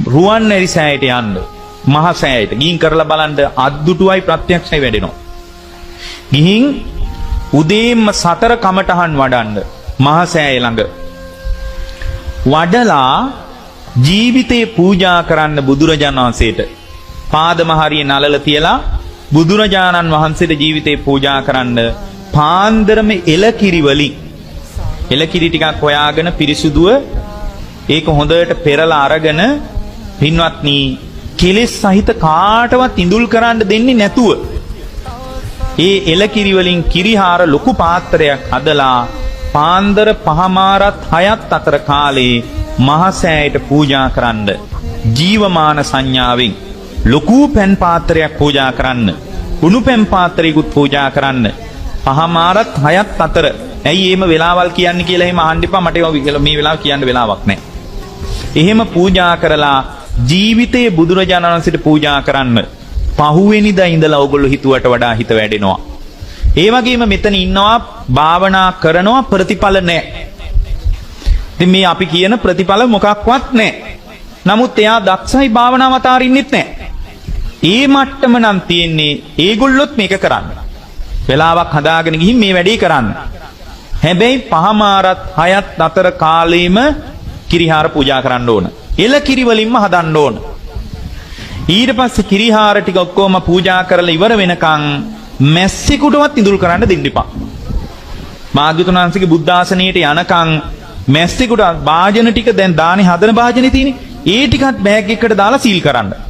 රුවන්වැලි සෑයට යන්න. මහ සෑයට ගිහින් කරලා බලන්න අද්දුටුවයි ප්‍රත්‍යක්ෂයි වැඩෙනවා. ගිහින් උදේම 4 කමටහන් වඩන්න මහ සෑය ළඟ. වඩලා ජීවිතේ පූජා කරන්න බුදුරජාණන් වහන්සේට පාදම හරිය නලල තියලා බුදුරජාණන් වහන්සේට ජීවිතේ පූජා කරන්න පාන්දරම එලකිරි වලින් එලකිරි ටිකක් හොයාගෙන පිරිසුදුව ඒක හොඳට පෙරලා අරගෙන පින්වත්නි කෙලෙස් සහිත කාටවත් ඉඳුල් කරන්න දෙන්නේ නැතුව ඒ එලකිරි වලින් කිරිහාර ලොකු පාත්‍රයක් අදලා පාන්දර 5:06 අතර කාලේ මහසෑයට පූජා කරන්න ජීවමාන සංඥාවෙන් ලොකු පැන් පාත්‍රයක් පූජා කරන්න උණු පැන් පාත්‍රයකුත් පූජා කරන්න 5:06 අතර. ඇයි එහෙම වෙලාවල් කියන්නේ කියලා එහෙම අහන්න එපා. මට මේ වෙලාව කියන්න වෙලාවක් නැහැ. එහෙම පූජා කරලා ජීවිතයේ බුදුරජාණන් වහන්සේට පූජා කරන්න පහුවෙනිදා ඉඳලා ඕගොල්ලෝ හිතුවට වඩා හිත වැඩෙනවා. ඒ වගේම මෙතන ඉන්නවා භාවනා කරනවා ප්‍රතිඵල නැහැ. ඉතින් මේ අපි කියන ප්‍රතිඵල මොකක්වත් නැහැ. නමුත් එයා දක්ෂයි භාවනාව අතාරින්නෙත් නැහැ. ඒ මට්ටම නම් තියෙන්නේ ඒගොල්ලොත් මේක කරන්න. වෙලාවක් හදාගෙන ගිහින් මේ වැඩේ කරන්න. හැබැයි 5:06 අතර කාලෙම කිරිහාර පූජා කරන්න ඕන. එල කිරි වලින්ම හදන්න ඕන. ඊට පස්සේ කිරිහාර ටික ඔක්කොම පූජා කරලා ඉවර වෙනකන් මැස්සෙකුටවත් ඉඳුල් කරන්න දෙන්න එපා. භාග්‍යවතුන් වහන්සේගේ බුද්ධ ආසනයට යනකන් මැස්සෙකුට භාජන ටික දැන් දානේ හදන භාජනේ තියෙන්නේ. ඒ ටිකත් බෑග් එකකට දාලා සීල් කරන්න.